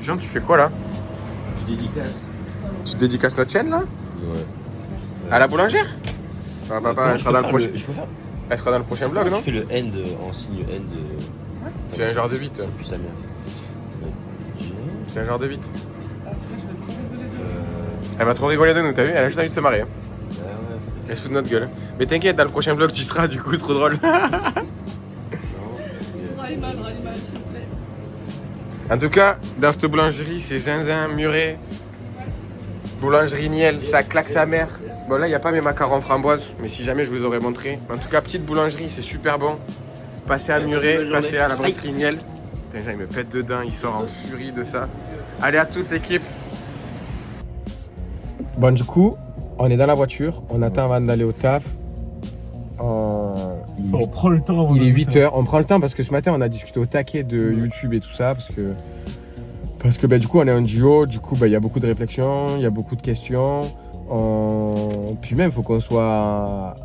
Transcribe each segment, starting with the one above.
Jean, tu fais quoi là? Je dédicace. Tu dédicaces notre chaîne là? Ouais. À la boulangère? Ah, papa, elle sera dans le prochain. Je peux faire. Elle sera dans le prochain vlog, non? Tu fais le end en signe end. C'est un genre de 8. C'est plus sa mère. C'est un genre de 8. Elle m'a trop rigolé de nous, t'as vu? Elle a juste envie de se marrer. Hein. Ouais. Elle se fout de notre gueule. Mais t'inquiète, dans le prochain vlog, tu seras du coup trop drôle. Rayman, s'il te plaît. En tout cas, dans cette boulangerie, c'est zinzin, muret. Boulangerie Niel, ça claque sa mère. Bon là, il n'y a pas mes macarons framboises, mais si jamais je vous aurais montré. En tout cas, petite boulangerie, c'est super bon. Passez à Muret, passez à la brasserie Niel. Putain, il me pète dedans, il sort en furie de ça. Allez à toute l'équipe. Bon, du coup, on est dans la voiture, on attend avant d'aller au taf. On prend le temps. Il est 8h, on prend le temps parce que ce matin on a discuté au taquet de YouTube et tout ça parce que du coup on est un duo, du coup il y a beaucoup de réflexions, il y a beaucoup de questions. Puis même faut qu'on soit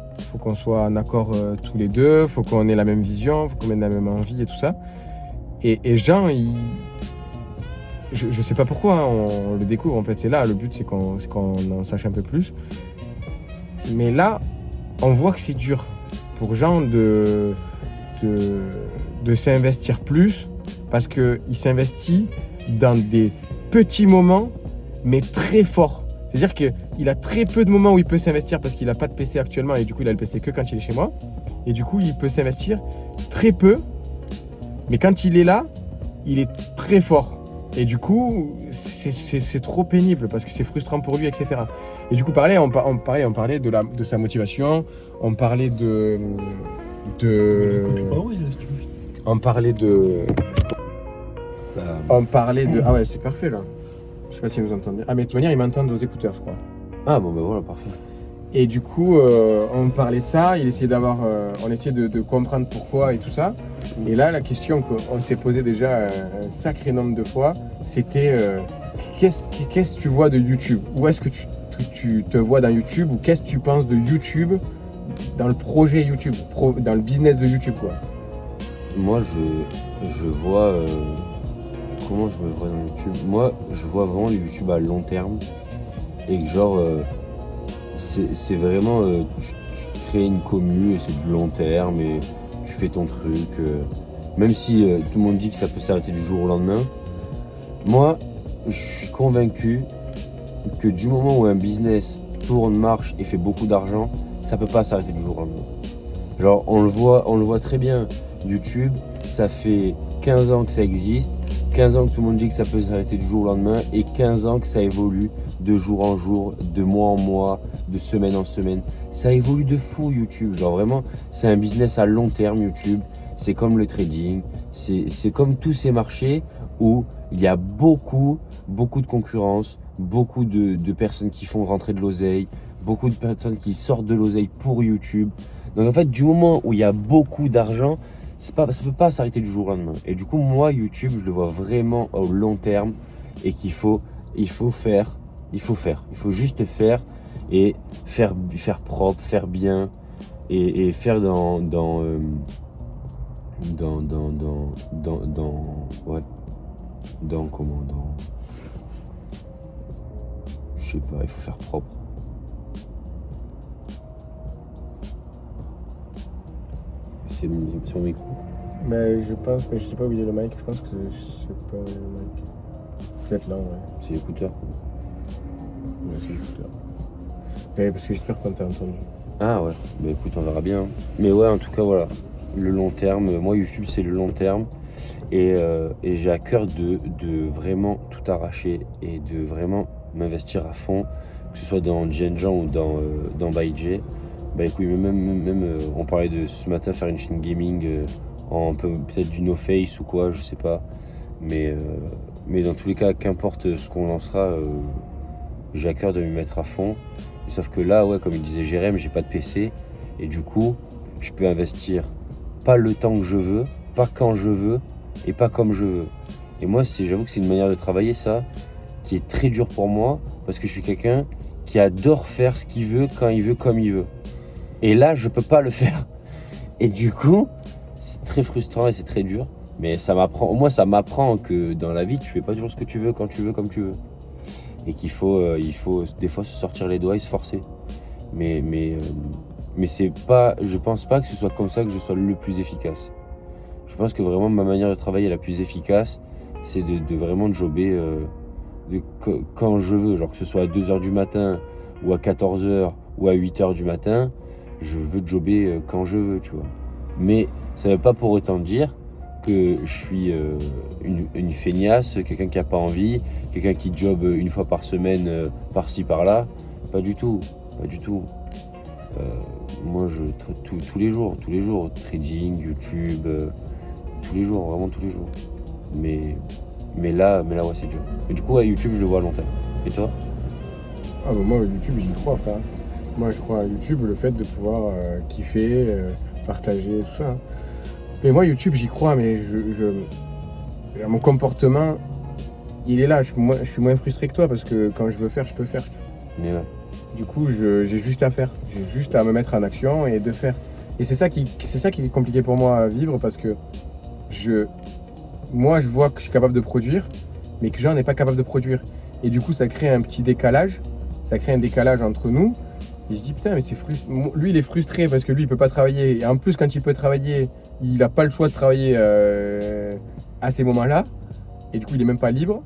en accord tous les deux, faut qu'on ait la même vision, faut qu'on ait la même envie et tout ça. Et Jean, je sais pas pourquoi, hein, on le découvre en fait, c'est là, le but c'est qu'on en sache un peu plus. Mais là, on voit que c'est dur pour Jean de s'investir plus parce qu'il s'investit dans des petits moments mais très forts. C'est-à-dire qu'il a très peu de moments où il peut s'investir parce qu'il n'a pas de PC actuellement et du coup il a le PC que quand il est chez moi. Et du coup il peut s'investir très peu, mais quand il est là, il est très fort. Et du coup c'est trop pénible parce que c'est frustrant pour lui, etc. Et du coup pareil, on parlait de sa motivation, on parlait ah ouais, c'est parfait là. Je sais pas si vous entendez. Ah mais de toute manière ils m'entendent aux écouteurs, je crois. Ah bon ben voilà, parfait. Et du coup on parlait de ça, on essayait de comprendre pourquoi et tout ça. Et là la question qu'on s'est posée déjà un sacré nombre de fois, c'était qu'est-ce que tu vois de YouTube? Où est-ce que tu te vois dans YouTube? Ou qu'est-ce que tu penses de YouTube dans le projet YouTube, dans le business de YouTube quoi? Moi je vois comment je me vois dans YouTube. Moi je vois vraiment le YouTube à long terme et que genre c'est vraiment tu crées une commu et c'est du long terme et tu fais ton truc même si tout le monde dit que ça peut s'arrêter du jour au lendemain. Moi je suis convaincu que du moment où un business tourne, marche et fait beaucoup d'argent, ça peut pas s'arrêter du jour au lendemain. Genre on le voit très bien. YouTube, ça fait 15 ans que ça existe, 15 ans que tout le monde dit que ça peut s'arrêter du jour au lendemain et 15 ans que ça évolue de jour en jour, de mois en mois, de semaine en semaine. Ça évolue de fou YouTube, genre vraiment c'est un business à long terme YouTube, c'est comme le trading, c'est comme tous ces marchés où il y a beaucoup de concurrence, beaucoup de personnes qui font rentrer de l'oseille, beaucoup de personnes qui sortent de l'oseille pour YouTube. Donc en fait du moment où il y a beaucoup d'argent, ça peut pas s'arrêter du jour au lendemain. Et du coup moi YouTube je le vois vraiment au long terme et qu'il faut juste faire et faire propre, faire bien et faire dans je sais pas, il faut faire propre. C'est mon micro. Mais je pense, mais je sais pas où il est le mic, je pense que c'est pas le mic. Peut-être là, ouais. C'est l'écouteur. Ouais, c'est l'écouteur. Mais parce que j'espère qu'on t'a entendu. Ah ouais, bah écoute, on verra bien. Mais ouais, en tout cas, voilà. Le long terme, moi YouTube c'est le long terme. Et j'ai à cœur de vraiment tout arracher et de vraiment m'investir à fond, que ce soit dans Genjan ou dans ByJ. Bah écoute, même on parlait de ce matin faire une chaîne gaming en peut-être du no face ou quoi, je sais pas. Mais dans tous les cas, qu'importe ce qu'on lancera, j'ai à cœur de m'y mettre à fond. Et sauf que là, ouais, comme il disait Jérém, j'ai pas de PC. Et du coup, je peux investir pas le temps que je veux, pas quand je veux et pas comme je veux. Et moi, j'avoue que c'est une manière de travailler ça qui est très dur pour moi parce que je suis quelqu'un qui adore faire ce qu'il veut, quand il veut, comme il veut. Et là, je peux pas le faire. Et du coup, c'est très frustrant et c'est très dur. Mais ça m'apprend que dans la vie, tu fais pas toujours ce que tu veux, quand tu veux, comme tu veux. Et qu'il faut, il faut des fois se sortir les doigts et se forcer. Mais c'est pas, je pense pas que ce soit comme ça que je sois le plus efficace. Je pense que vraiment ma manière de travailler la plus efficace, c'est de vraiment jobber quand je veux. Genre que ce soit à 2h du matin, ou à 14h, ou à 8h du matin, je veux jobber quand je veux, tu vois. Mais ça veut pas pour autant dire que je suis une feignasse, quelqu'un qui a pas envie, quelqu'un qui job une fois par semaine, par-ci, par-là. Pas du tout, pas du tout. Moi, tous les jours, trading, YouTube, tous les jours, vraiment tous les jours. Mais là, ouais, c'est dur. Mais du coup, à YouTube, je le vois à long terme. Et toi? Ah bah moi, YouTube, j'y crois, frère. Moi, je crois à YouTube, le fait de pouvoir kiffer, partager, tout ça. Mais moi, YouTube, j'y crois, mais mon comportement, il est là. Je suis moins frustré que toi parce que quand je veux faire, je peux faire. Mais ouais. Du coup, j'ai juste à faire. J'ai juste à me mettre en action et de faire. Et c'est ça qui est compliqué pour moi à vivre parce que moi, je vois que je suis capable de produire, mais que Jean n'est pas capable de produire. Et du coup, ça crée un petit décalage. Ça crée un décalage entre nous. Et je dis, putain, mais c'est frustrant. Lui, il est frustré parce que lui, il peut pas travailler. Et en plus, quand il peut travailler, il n'a pas le choix de travailler à ces moments-là. Et du coup, il est même pas libre.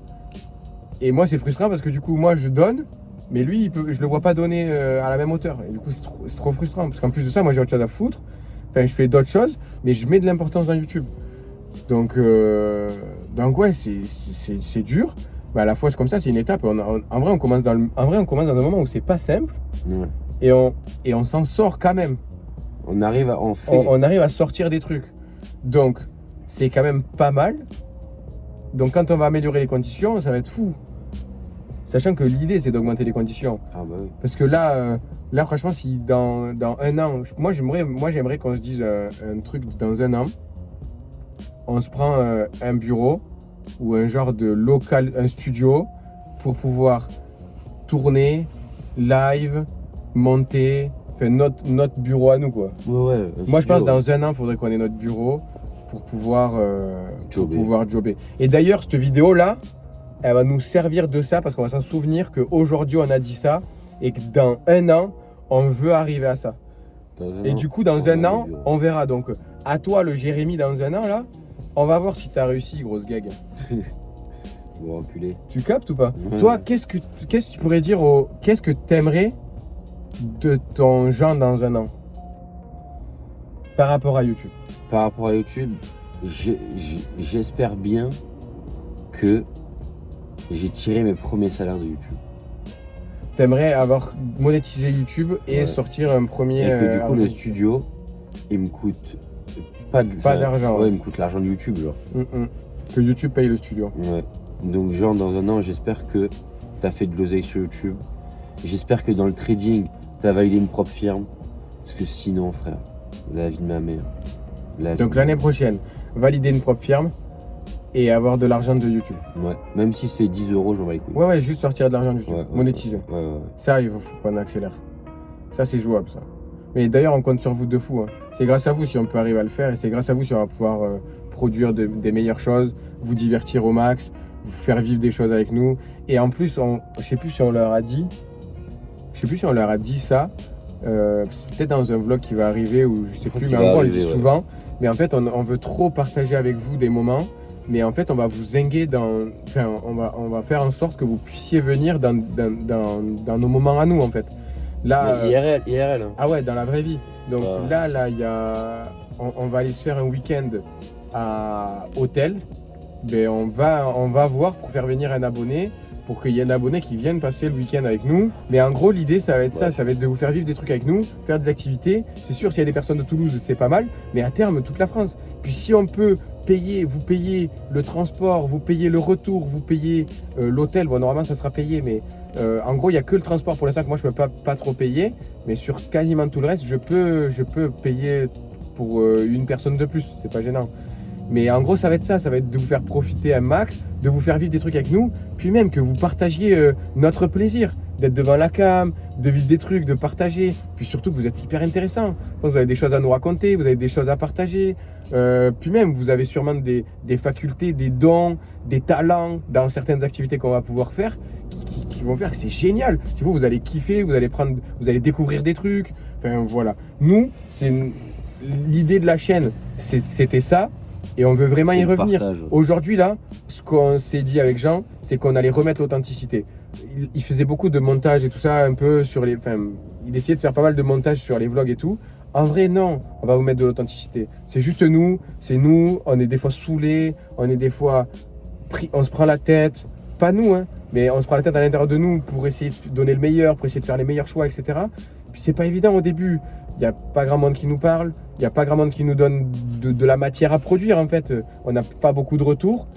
Et moi, c'est frustrant parce que du coup, moi, je donne. Mais lui, je le vois pas donner à la même hauteur. Et du coup, c'est trop frustrant. Parce qu'en plus de ça, moi, j'ai autre chose à foutre. Enfin, je fais d'autres choses, mais je mets de l'importance dans YouTube. Donc ouais, c'est dur. Mais à la fois, c'est comme ça, c'est une étape. En vrai, on commence dans un moment où c'est pas simple. Ouais. Et on s'en sort quand même. On arrive à sortir des trucs. Donc, c'est quand même pas mal. Donc, quand on va améliorer les conditions, ça va être fou. Sachant que l'idée, c'est d'augmenter les conditions. Ah bah oui. Parce que là franchement, si dans un an, moi j'aimerais qu'on se dise un truc dans un an, on se prend un bureau ou un genre de local, un studio pour pouvoir tourner, live, monter, enfin notre bureau à nous quoi. Ouais. Moi je pense que dans un an, il faudrait qu'on ait notre bureau pour pouvoir jobber. Et d'ailleurs, cette vidéo là, elle va nous servir de ça parce qu'on va s'en souvenir qu'aujourd'hui on a dit ça et que dans un an, on veut arriver à ça. Et du coup, dans un an, on verra. Donc, à toi, le Jérémy, dans un an, là, on va voir si t'as réussi, grosse gag. Bon, enculé. Tu captes ou pas? Ouais. Toi, qu'est-ce que tu pourrais dire qu'est-ce que t'aimerais de ton Jean dans un an par rapport à YouTube? Par rapport à YouTube, j'espère bien que j'ai tiré mes premiers salaires de YouTube. T'aimerais avoir monétisé YouTube et Ouais. sortir un premier... Et que du coup, le studio, il me coûte pas d'argent. Ouais, il me coûte l'argent de YouTube, genre. Que YouTube paye le studio. Ouais. Donc, genre, dans un an, j'espère que t'as fait de l'oseille sur YouTube. J'espère que dans le trading, t'as validé une propre firme. Parce que sinon, frère, la vie de ma mère. Donc, l'année prochaine, valider une propre firme et avoir de l'argent de YouTube. Ouais. Même si c'est 10 €, j'en vais les couilles. Ouais, juste sortir de l'argent de YouTube. Ouais, monétiser. Ouais. Ça, il faut qu'on accélère. Ça, c'est jouable, ça. Mais d'ailleurs, on compte sur vous de fou. Hein. C'est grâce à vous si on peut arriver à le faire et c'est grâce à vous si on va pouvoir produire des meilleures choses, vous divertir au max, vous faire vivre des choses avec nous. Et en plus, je sais plus si on leur a dit ça. C'est peut-être dans un vlog qui va arriver ou je sais plus, mais en gros, on le dit souvent. Mais en fait, on veut trop partager avec vous des moments. Mais en fait, on va vous zinguer on va faire en sorte que vous puissiez venir dans nos moments à nous, en fait. Là, IRL. Hein. Ah ouais, dans la vraie vie. Donc Ouais. là, on va aller se faire un week-end à hôtel. Ben, on va voir pour faire venir un abonné, pour qu'il y ait un abonné qui vienne passer le week-end avec nous. Mais en gros, l'idée, ça va être ça va être de vous faire vivre des trucs avec nous, faire des activités. C'est sûr, s'il y a des personnes de Toulouse, c'est pas mal, mais à terme, toute la France. Puis si on peut vous payez le transport, vous payez le retour, vous payez l'hôtel, bon normalement ça sera payé, mais en gros il n'y a que le transport pour l'instant que moi je peux pas trop payer, mais sur quasiment tout le reste je peux payer pour une personne de plus, c'est pas gênant. Mais en gros ça va être de vous faire profiter un max, de vous faire vivre des trucs avec nous, puis même que vous partagiez notre plaisir, d'être devant la cam, de vivre des trucs, de partager. Puis surtout que vous êtes hyper intéressant. Je pense que vous avez des choses à nous raconter, vous avez des choses à partager. Puis même, vous avez sûrement des facultés, des dons, des talents dans certaines activités qu'on va pouvoir faire qui vont faire que c'est génial. Si vous allez kiffer, vous allez découvrir des trucs. Enfin voilà. Nous, l'idée de la chaîne, c'était ça. Et on veut vraiment y revenir. Aujourd'hui, là, ce qu'on s'est dit avec Jean, c'est qu'on allait remettre l'authenticité. Il faisait beaucoup de montage et tout ça, un peu sur les. Enfin, il essayait de faire pas mal de montage sur les vlogs et tout. En vrai, non, on va vous mettre de l'authenticité. C'est juste nous, c'est nous. On est des fois saoulés, on est des fois on se prend la tête. Pas nous, hein, mais on se prend la tête à l'intérieur de nous pour essayer de donner le meilleur, pour essayer de faire les meilleurs choix, etc. Puis c'est pas évident au début. Il n'y a pas grand monde qui nous parle. Il n'y a pas grand monde qui nous donne de la matière à produire en fait. On n'a pas beaucoup de retours.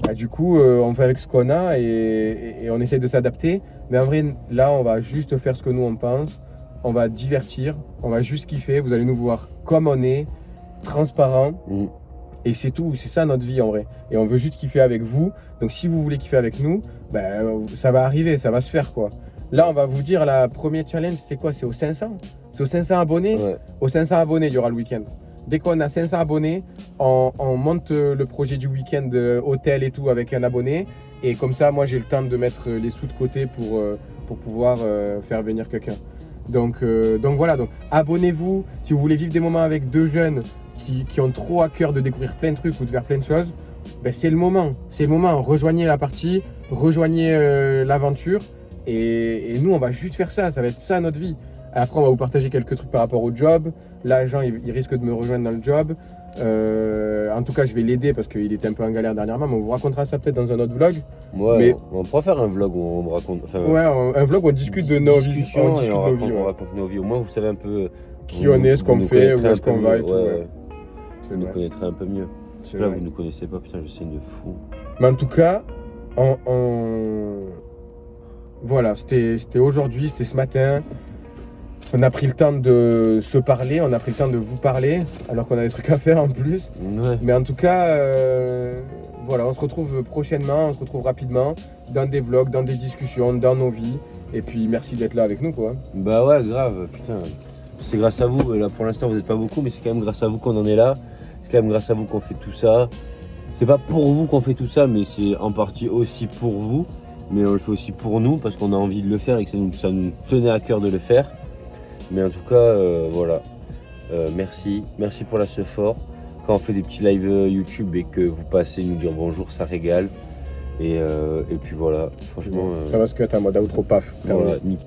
Bah, du coup, on fait avec ce qu'on a et on essaie de s'adapter. Mais en vrai, là, on va juste faire ce que nous on pense. On va divertir, on va juste kiffer. Vous allez nous voir comme on est, transparent. Et c'est tout, c'est ça notre vie en vrai. Et on veut juste kiffer avec vous. Donc si vous voulez kiffer avec nous, ben, ça va arriver, ça va se faire quoi. Là, on va vous dire, la première challenge, c'est quoi? C'est aux 500. C'est aux 500 abonnés. Ouais. Aux 500 abonnés, il y aura le week-end. Dès qu'on a 500 abonnés, on monte le projet du week-end hôtel et tout avec un abonné. Et comme ça, moi, j'ai le temps de mettre les sous de côté pour pouvoir faire venir quelqu'un. Donc voilà, donc abonnez-vous. Si vous voulez vivre des moments avec deux jeunes qui ont trop à cœur de découvrir plein de trucs ou de faire plein de choses, ben c'est le moment. C'est le moment. Rejoignez la partie, rejoignez l'aventure. Et nous, on va juste faire ça. Ça va être ça notre vie. Après, on va vous partager quelques trucs par rapport au job. Là, Jean, il risque de me rejoindre dans le job. En tout cas, je vais l'aider parce qu'il était un peu en galère dernièrement. Mais on vous racontera ça peut-être dans un autre vlog. Ouais, mais... on pourra faire un vlog où on me raconte. Enfin, ouais, un vlog où on discute de nos vies. On raconte nos vies. Au moins, vous savez un peu qui on est, ce qu'on fait, où est-ce qu'on va et tout. Ouais. Vous nous connaîtrez un peu mieux. Parce que là, vous ne nous connaissez pas. Putain, je sais de fou. Mais en tout cas, voilà, c'était aujourd'hui, c'était ce matin. On a pris le temps de se parler, on a pris le temps de vous parler, alors qu'on a des trucs à faire en plus. Ouais. Mais en tout cas, voilà, on se retrouve prochainement, on se retrouve rapidement dans des vlogs, dans des discussions, dans nos vies. Et puis merci d'être là avec nous, quoi. Bah ouais, grave, putain. C'est grâce à vous. Là, pour l'instant, vous n'êtes pas beaucoup, mais c'est quand même grâce à vous qu'on en est là. C'est quand même grâce à vous qu'on fait tout ça. C'est pas pour vous qu'on fait tout ça, mais c'est en partie aussi pour vous. Mais on le fait aussi pour nous, parce qu'on a envie de le faire et que ça nous tenait à cœur de le faire. Mais en tout cas, voilà. Merci pour la support. Quand on fait des petits lives YouTube et que vous passez nous dire bonjour, ça régale. Et puis voilà, franchement. Ça va se cut en mode outro paf. Voilà, nickel.